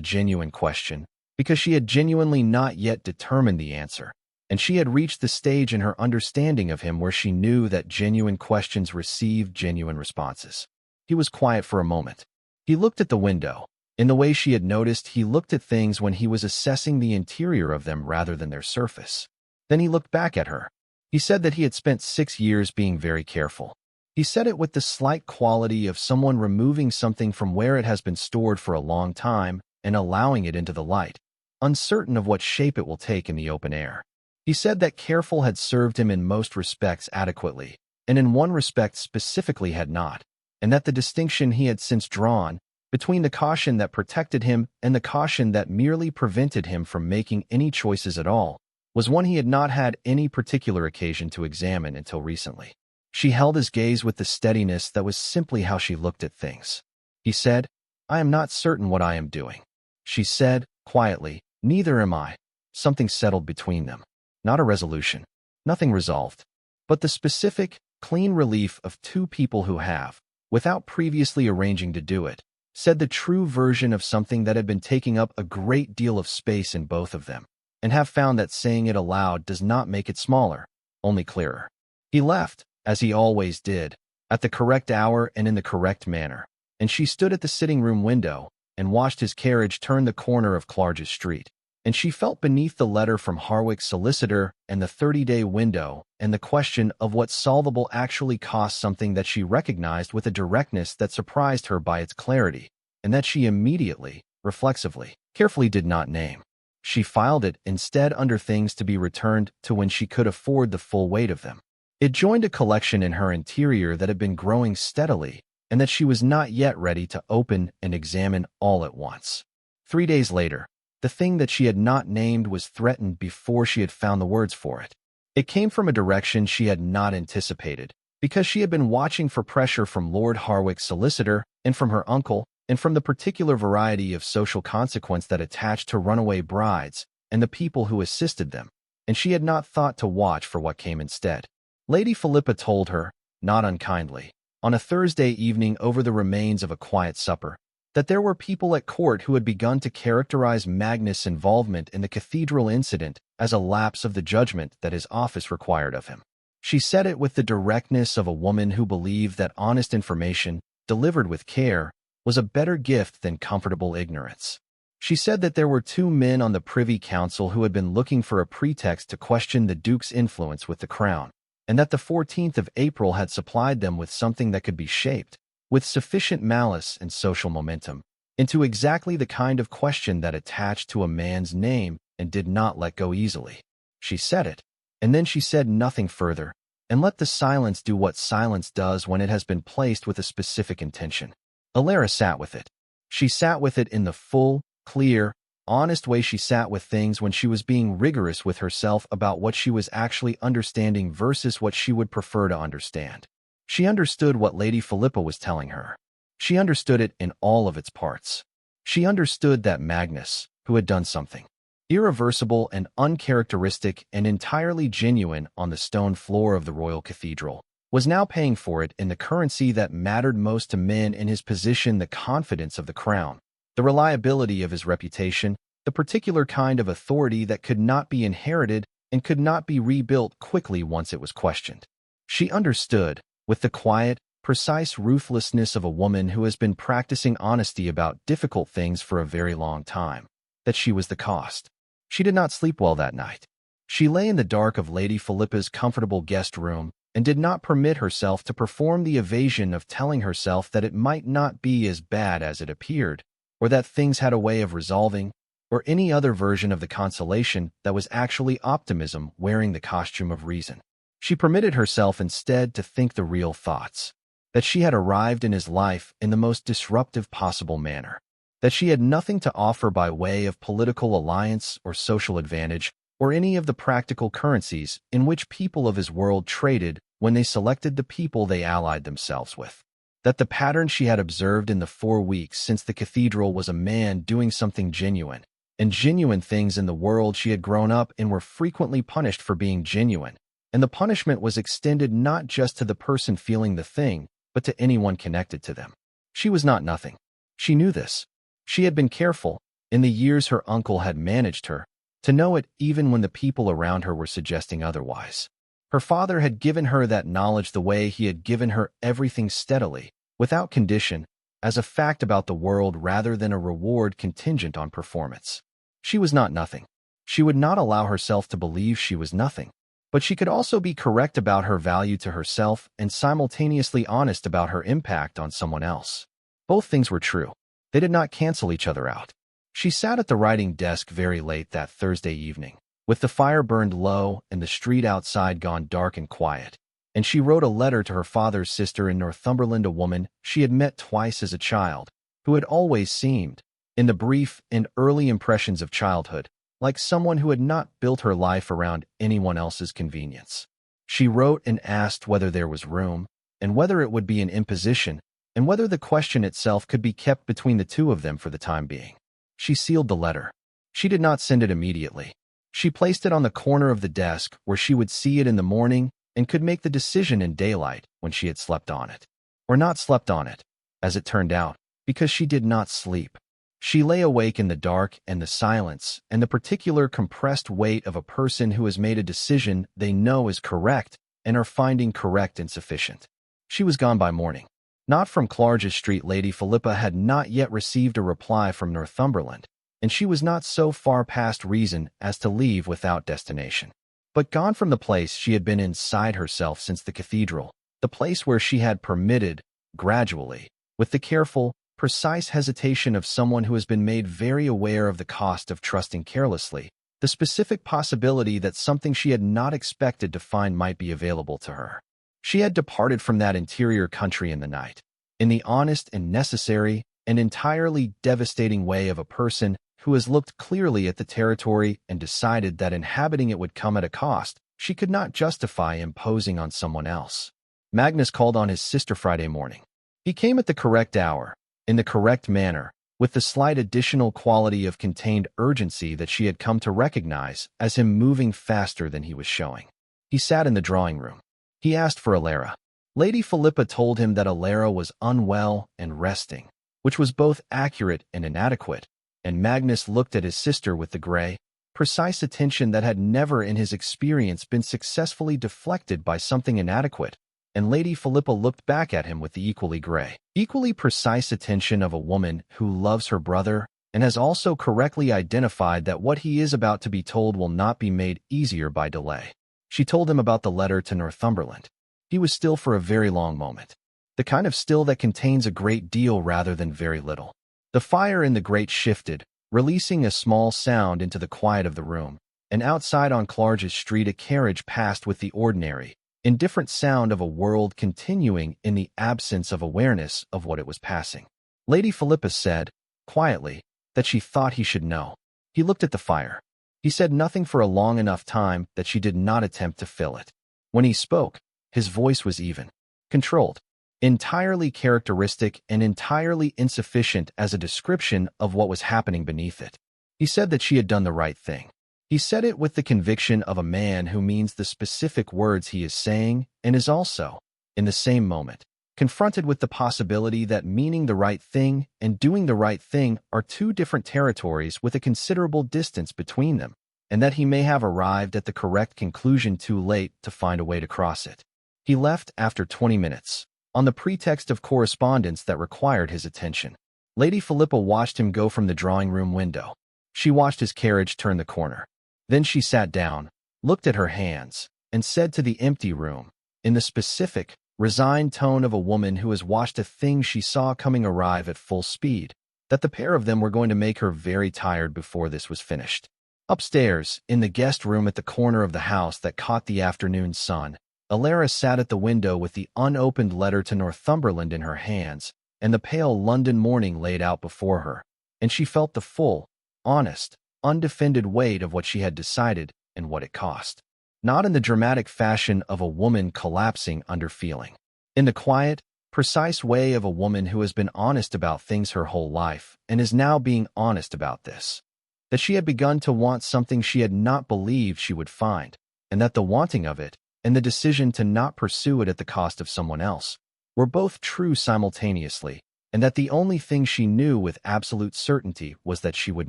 genuine question, because she had genuinely not yet determined the answer, and she had reached the stage in her understanding of him where she knew that genuine questions receive genuine responses. He was quiet for a moment. He looked at the window. In the way she had noticed, he looked at things when he was assessing the interior of them rather than their surface. Then he looked back at her. He said that he had spent 6 years being very careful. He said it with the slight quality of someone removing something from where it has been stored for a long time and allowing it into the light, uncertain of what shape it will take in the open air. He said that careful had served him in most respects adequately, and in one respect specifically had not, and that the distinction he had since drawn between the caution that protected him and the caution that merely prevented him from making any choices at all was one he had not had any particular occasion to examine until recently. She held his gaze with the steadiness that was simply how she looked at things. He said, "I am not certain what I am doing." She said, quietly, "Neither am I." Something settled between them. Not a resolution. Nothing resolved. But the specific, clean relief of two people who have, without previously arranging to do it, said the true version of something that had been taking up a great deal of space in both of them, and have found that saying it aloud does not make it smaller, only clearer. He left, as he always did, at the correct hour and in the correct manner, and she stood at the sitting room window and watched his carriage turn the corner of Clarges Street. And she felt beneath the letter from Harwick's solicitor and the 30-day window and the question of what solvable actually cost something that she recognized with a directness that surprised her by its clarity, and that she immediately, reflexively, carefully did not name. She filed it instead under things to be returned to when she could afford the full weight of them. It joined a collection in her interior that had been growing steadily and that she was not yet ready to open and examine all at once. 3 days later, the thing that she had not named was threatened before she had found the words for it. It came from a direction she had not anticipated, because she had been watching for pressure from Lord Harwick's solicitor and from her uncle, and from the particular variety of social consequence that attached to runaway brides and the people who assisted them, and she had not thought to watch for what came instead. Lady Philippa told her, not unkindly, on a Thursday evening over the remains of a quiet supper, that there were people at court who had begun to characterize Magnus' involvement in the Cathedral incident as a lapse of the judgment that his office required of him. She said it with the directness of a woman who believed that honest information, delivered with care, was a better gift than comfortable ignorance. She said that there were 2 men on the Privy Council who had been looking for a pretext to question the Duke's influence with the Crown, and that the 14th of April had supplied them with something that could be shaped, with sufficient malice and social momentum, into exactly the kind of question that attached to a man's name and did not let go easily. She said it, and then she said nothing further, and let the silence do what silence does when it has been placed with a specific intention. Elara sat with it. She sat with it in the full, clear, honest way she sat with things when she was being rigorous with herself about what she was actually understanding versus what she would prefer to understand. She understood what Lady Philippa was telling her. She understood it in all of its parts. She understood that Magnus, who had done something irreversible and uncharacteristic and entirely genuine on the stone floor of the royal cathedral, was now paying for it in the currency that mattered most to men in his position: the confidence of the crown, the reliability of his reputation, the particular kind of authority that could not be inherited and could not be rebuilt quickly once it was questioned. She understood, with the quiet, precise ruthlessness of a woman who has been practicing honesty about difficult things for a very long time, that she was the cost. She did not sleep well that night. She lay in the dark of Lady Philippa's comfortable guest room and did not permit herself to perform the evasion of telling herself that it might not be as bad as it appeared, or that things had a way of resolving, or any other version of the consolation that was actually optimism wearing the costume of reason. She permitted herself instead to think the real thoughts, that she had arrived in his life in the most disruptive possible manner, that she had nothing to offer by way of political alliance or social advantage, or any of the practical currencies in which people of his world traded when they selected the people they allied themselves with. That the pattern she had observed in the 4 weeks since the cathedral was a man doing something genuine, and genuine things in the world she had grown up in were frequently punished for being genuine, and the punishment was extended not just to the person feeling the thing, but to anyone connected to them. She was not nothing. She knew this. She had been careful, in the years her uncle had managed her, to know it even when the people around her were suggesting otherwise. Her father had given her that knowledge the way he had given her everything steadily, without condition, as a fact about the world rather than a reward contingent on performance. She was not nothing. She would not allow herself to believe she was nothing. But she could also be correct about her value to herself and simultaneously honest about her impact on someone else. Both things were true. They did not cancel each other out. She sat at the writing desk very late that Thursday evening, with the fire burned low and the street outside gone dark and quiet, and she wrote a letter to her father's sister in Northumberland, a woman she had met twice as a child, who had always seemed, in the brief and early impressions of childhood, like someone who had not built her life around anyone else's convenience. She wrote and asked whether there was room, and whether it would be an imposition, and whether the question itself could be kept between the two of them for the time being. She sealed the letter. She did not send it immediately. She placed it on the corner of the desk where she would see it in the morning and could make the decision in daylight when she had slept on it. Or not slept on it, as it turned out, because she did not sleep. She lay awake in the dark and the silence and the particular compressed weight of a person who has made a decision they know is correct and are finding correct insufficient. She was gone by morning. Not from Clarges Street. Lady Philippa had not yet received a reply from Northumberland, and she was not so far past reason as to leave without destination. But gone from the place she had been inside herself since the cathedral, the place where she had permitted, gradually, with the careful, precise hesitation of someone who has been made very aware of the cost of trusting carelessly, the specific possibility that something she had not expected to find might be available to her. She had departed from that interior country in the night, in the honest and necessary and entirely devastating way of a person who has looked clearly at the territory and decided that inhabiting it would come at a cost she could not justify imposing on someone else. Magnus called on his sister Friday morning. He came at the correct hour, in the correct manner, with the slight additional quality of contained urgency that she had come to recognize as him moving faster than he was showing. He sat in the drawing room. He asked for Elara. Lady Philippa told him that Elara was unwell and resting, which was both accurate and inadequate, and Magnus looked at his sister with the gray, precise attention that had never in his experience been successfully deflected by something inadequate, and Lady Philippa looked back at him with the equally gray, equally precise attention of a woman who loves her brother and has also correctly identified that what he is about to be told will not be made easier by delay. She told him about the letter to Northumberland. He was still for a very long moment, the kind of still that contains a great deal rather than very little. The fire in the grate shifted, releasing a small sound into the quiet of the room, and outside on Clarges Street a carriage passed with the ordinary, indifferent sound of a world continuing in the absence of awareness of what it was passing. Lady Philippa said, quietly, that she thought he should know. He looked at the fire. He said nothing for a long enough time that she did not attempt to fill it. When he spoke, his voice was even, controlled, entirely characteristic and entirely insufficient as a description of what was happening beneath it. He said that she had done the right thing. He said it with the conviction of a man who means the specific words he is saying and is also, in the same moment, confronted with the possibility that meaning the right thing and doing the right thing are two different territories with a considerable distance between them, and that he may have arrived at the correct conclusion too late to find a way to cross it. He left after 20 minutes, on the pretext of correspondence that required his attention. Lady Philippa watched him go from the drawing-room window. She watched his carriage turn the corner. Then she sat down, looked at her hands, and said to the empty room, in the specific, resigned tone of a woman who has watched a thing she saw coming arrive at full speed, that the pair of them were going to make her very tired before this was finished. Upstairs, in the guest room at the corner of the house that caught the afternoon sun, Elara sat at the window with the unopened letter to Northumberland in her hands and the pale London morning laid out before her, and she felt the full, honest, undefended weight of what she had decided and what it cost. Not in the dramatic fashion of a woman collapsing under feeling. In the quiet, precise way of a woman who has been honest about things her whole life and is now being honest about this. That she had begun to want something she had not believed she would find, and that the wanting of it and the decision to not pursue it at the cost of someone else were both true simultaneously, and that the only thing she knew with absolute certainty was that she would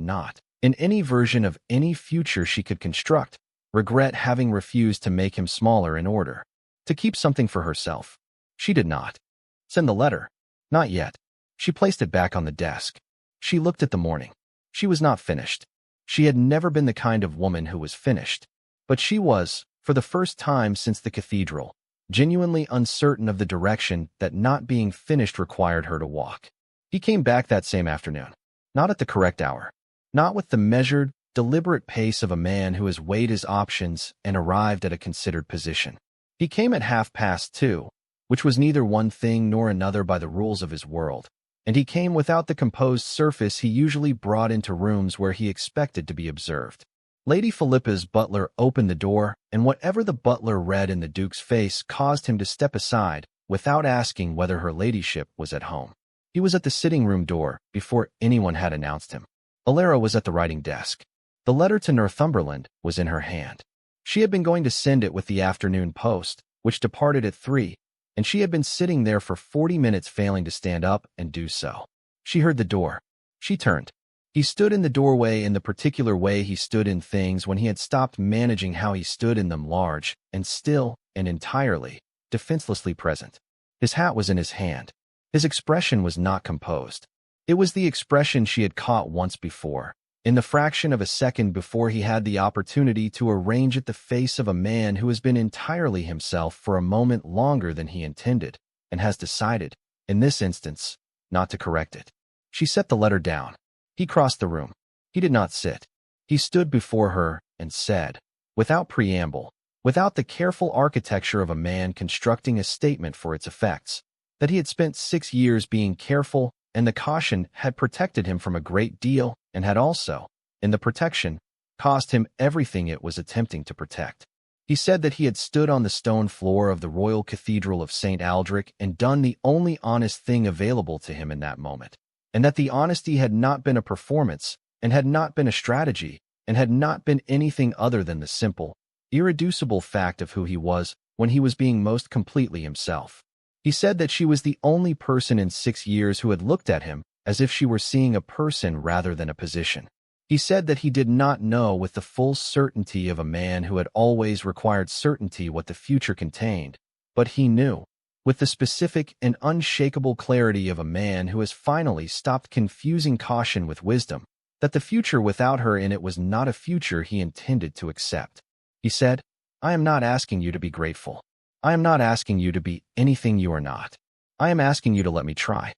not, in any version of any future she could construct, regret having refused to make him smaller in order to keep something for herself. She did not send the letter. Not yet. She placed it back on the desk. She looked at the morning. She was not finished. She had never been the kind of woman who was finished. But she was, for the first time since the cathedral, genuinely uncertain of the direction that not being finished required her to walk. He came back that same afternoon. Not at the correct hour. Not with the measured, deliberate pace of a man who has weighed his options and arrived at a considered position. He came at 2:30, which was neither one thing nor another by the rules of his world, and he came without the composed surface he usually brought into rooms where he expected to be observed. Lady Philippa's butler opened the door, and whatever the butler read in the Duke's face caused him to step aside without asking whether her ladyship was at home. He was at the sitting-room door before anyone had announced him. Elara was at the writing desk. The letter to Northumberland was in her hand. She had been going to send it with the afternoon post, which departed at 3, and she had been sitting there for 40 minutes failing to stand up and do so. She heard the door. She turned. He stood in the doorway in the particular way he stood in things when he had stopped managing how he stood in them, large and still and entirely, defenselessly present. His hat was in his hand. His expression was not composed. It was the expression she had caught once before, in the fraction of a second before he had the opportunity to arrange it, the face of a man who has been entirely himself for a moment longer than he intended, and has decided, in this instance, not to correct it. She set the letter down. He crossed the room. He did not sit. He stood before her and said, without preamble, without the careful architecture of a man constructing a statement for its effects, that he had spent 6 years being careful, and the caution had protected him from a great deal, and had also, in the protection, cost him everything it was attempting to protect. He said that he had stood on the stone floor of the royal cathedral of St. Aldric and done the only honest thing available to him in that moment, and that the honesty had not been a performance, and had not been a strategy, and had not been anything other than the simple, irreducible fact of who he was when he was being most completely himself. He said that she was the only person in 6 years who had looked at him as if she were seeing a person rather than a position. He said that he did not know with the full certainty of a man who had always required certainty what the future contained, but he knew, with the specific and unshakable clarity of a man who has finally stopped confusing caution with wisdom, that the future without her in it was not a future he intended to accept. He said, "I am not asking you to be grateful. I am not asking you to be anything you are not. I am asking you to let me try."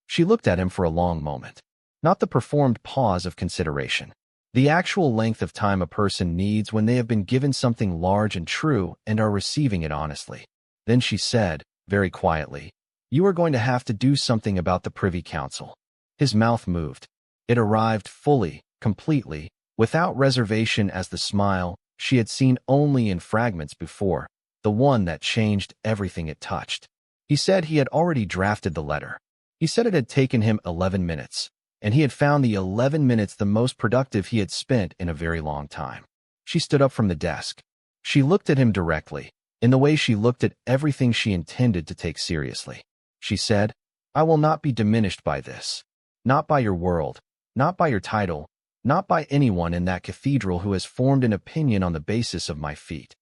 She looked at him for a long moment. Not the performed pause of consideration. The actual length of time a person needs when they have been given something large and true and are receiving it honestly. Then she said, very quietly, "You are going to have to do something about the Privy Council." His mouth moved. It arrived fully, completely, without reservation as the smile she had seen only in fragments before, the one that changed everything it touched. He said he had already drafted the letter. He said it had taken him 11 minutes, and he had found the 11 minutes the most productive he had spent in a very long time. She stood up from the desk. She looked at him directly, in the way she looked at everything she intended to take seriously. She said, "I will not be diminished by this. Not by your world, not by your title, not by anyone in that cathedral who has formed an opinion on the basis of my feat."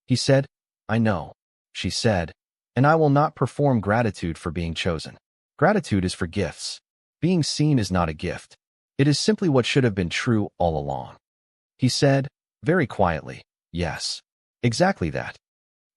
He said, "I know," she said, "and I will not perform gratitude for being chosen. Gratitude is for gifts. Being seen is not a gift. It is simply what should have been true all along." He said, very quietly, "Yes, exactly that."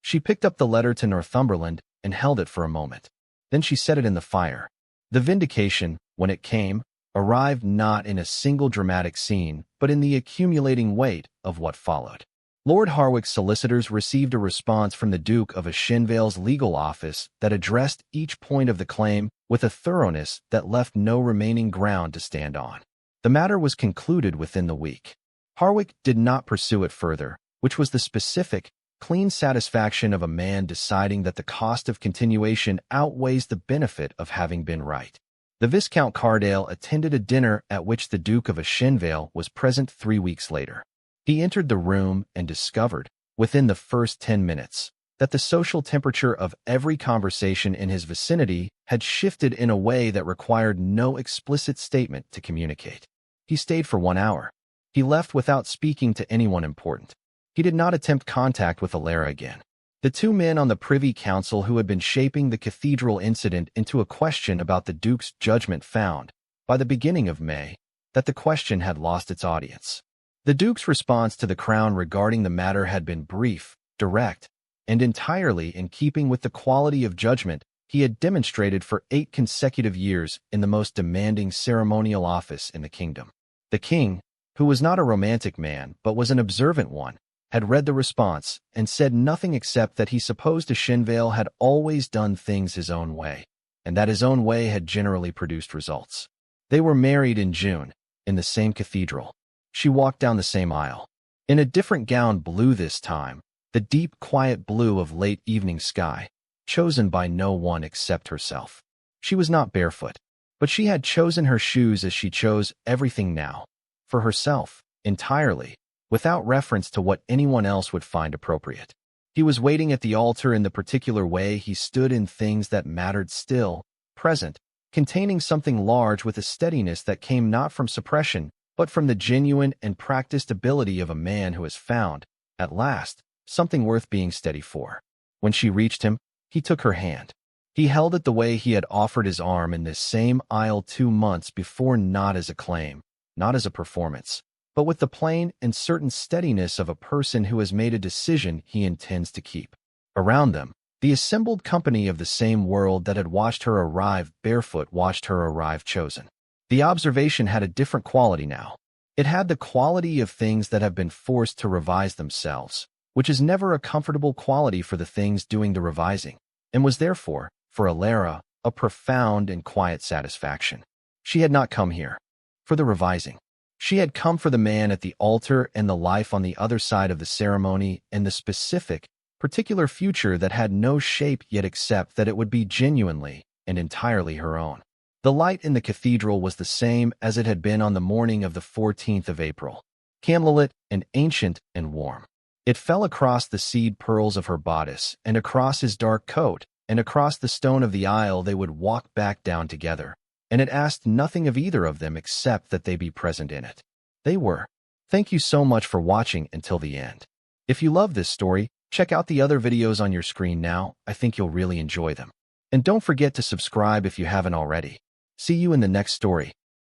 She picked up the letter to Northumberland and held it for a moment. Then she set it in the fire. The vindication, when it came, arrived not in a single dramatic scene, but in the accumulating weight of what followed. Lord Harwick's solicitors received a response from the Duke of Ashenvale's legal office that addressed each point of the claim with a thoroughness that left no remaining ground to stand on. The matter was concluded within the week. Harwick did not pursue it further, which was the specific, clean satisfaction of a man deciding that the cost of continuation outweighs the benefit of having been right. The Viscount Cardale attended a dinner at which the Duke of Ashenvale was present 3 weeks later. He entered the room and discovered, within the first 10 minutes, that the social temperature of every conversation in his vicinity had shifted in a way that required no explicit statement to communicate. He stayed for 1 hour. He left without speaking to anyone important. He did not attempt contact with Elara again. The 2 men on the Privy Council who had been shaping the cathedral incident into a question about the Duke's judgment found, by the beginning of May, that the question had lost its audience. The Duke's response to the Crown regarding the matter had been brief, direct, and entirely in keeping with the quality of judgment he had demonstrated for 8 consecutive years in the most demanding ceremonial office in the kingdom. The king, who was not a romantic man but was an observant one, had read the response and said nothing except that he supposed Ashenvale had always done things his own way, and that his own way had generally produced results. They were married in June, in the same cathedral. She walked down the same aisle. In a different gown, blue this time, the deep, quiet blue of late evening sky, chosen by no one except herself. She was not barefoot, but she had chosen her shoes as she chose everything now, for herself, entirely, without reference to what anyone else would find appropriate. He was waiting at the altar in the particular way he stood in things that mattered still, present, containing something large with a steadiness that came not from suppression, but from the genuine and practiced ability of a man who has found, at last, something worth being steady for. When she reached him, he took her hand. He held it the way he had offered his arm in this same aisle 2 months before, not as a claim, not as a performance, but with the plain and certain steadiness of a person who has made a decision he intends to keep. Around them, the assembled company of the same world that had watched her arrive barefoot watched her arrive chosen. The observation had a different quality now. It had the quality of things that have been forced to revise themselves, which is never a comfortable quality for the things doing the revising, and was therefore, for Elara, a profound and quiet satisfaction. She had not come here for the revising. She had come for the man at the altar and the life on the other side of the ceremony and the specific, particular future that had no shape yet except that it would be genuinely and entirely her own. The light in the cathedral was the same as it had been on the morning of the 14th of April, candlelit and ancient and warm. It fell across the seed pearls of her bodice and across his dark coat and across the stone of the aisle they would walk back down together, and it asked nothing of either of them except that they be present in it. They were. Thank you so much for watching until the end. If you love this story, check out the other videos on your screen now. I think you'll really enjoy them. And don't forget to subscribe if you haven't already. See you in the next story.